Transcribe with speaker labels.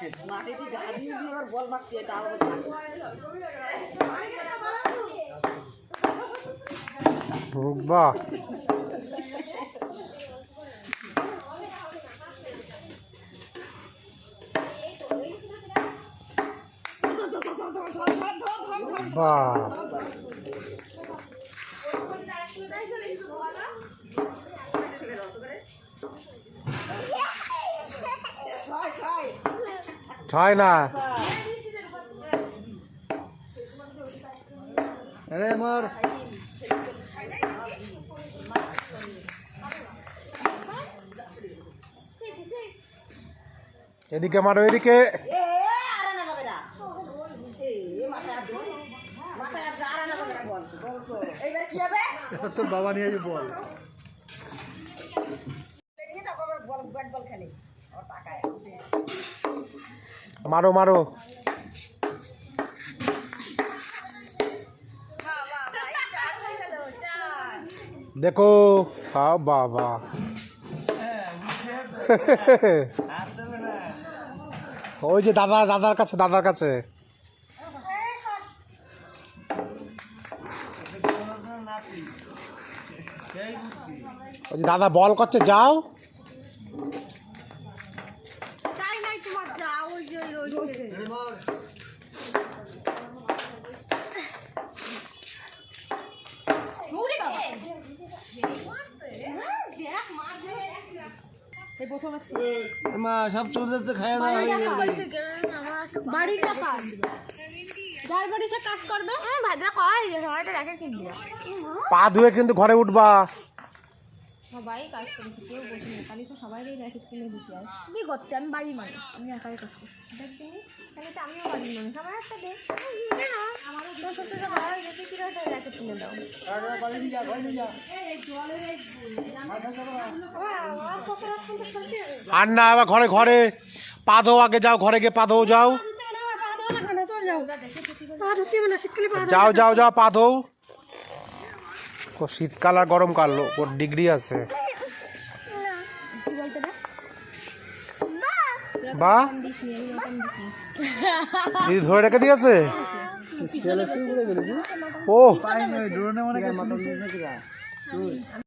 Speaker 1: মাটিতে গাড়ি দিয়ে আবার বল মারতে হয় তাও
Speaker 2: বাহ বাহ ছয় না
Speaker 3: আরে আমার
Speaker 2: এদিকে মারো এদিকে
Speaker 3: তোর বাবা নিয়ে যাবে বল
Speaker 2: মারো মারো দেখো হ্যাঁ বাবা ওই যে দাদার কাছে ওই যে দাদা বল করছে যাও
Speaker 3: মা সব চলে যাচ্ছে খায় না
Speaker 4: বাড়ির টাকা যার বাড়ি সে কাজ করবে ভাইরা কয় যে সবাইটা রেখে কিনবি
Speaker 2: পা ধুয়ে কিন্তু ঘরে উঠবা
Speaker 4: সবাই কাজ করেছে কেউ বসে না খালি তো সবাই র্যাকেট কিনে দিতে হয় কি করতে আমি বাড়ির মানুষ আমি একাই কাজ করছি দেখবি তাহলে তো আমিও বাড়ির মানুষ আমার একটা দে আমারও দশ টাকা ভাড়া গেছে কি একটা র্যাকেট কিনে দাও
Speaker 2: আর না আবার ঘরে পা ধো আগে যাও ঘরে গিয়ে পা ধো যাও যাও পা ধো শীতকাল আর গরমকাল ওর ডিগ্রি আছে বা দিদি ধরে রেখে দিয়েছে ও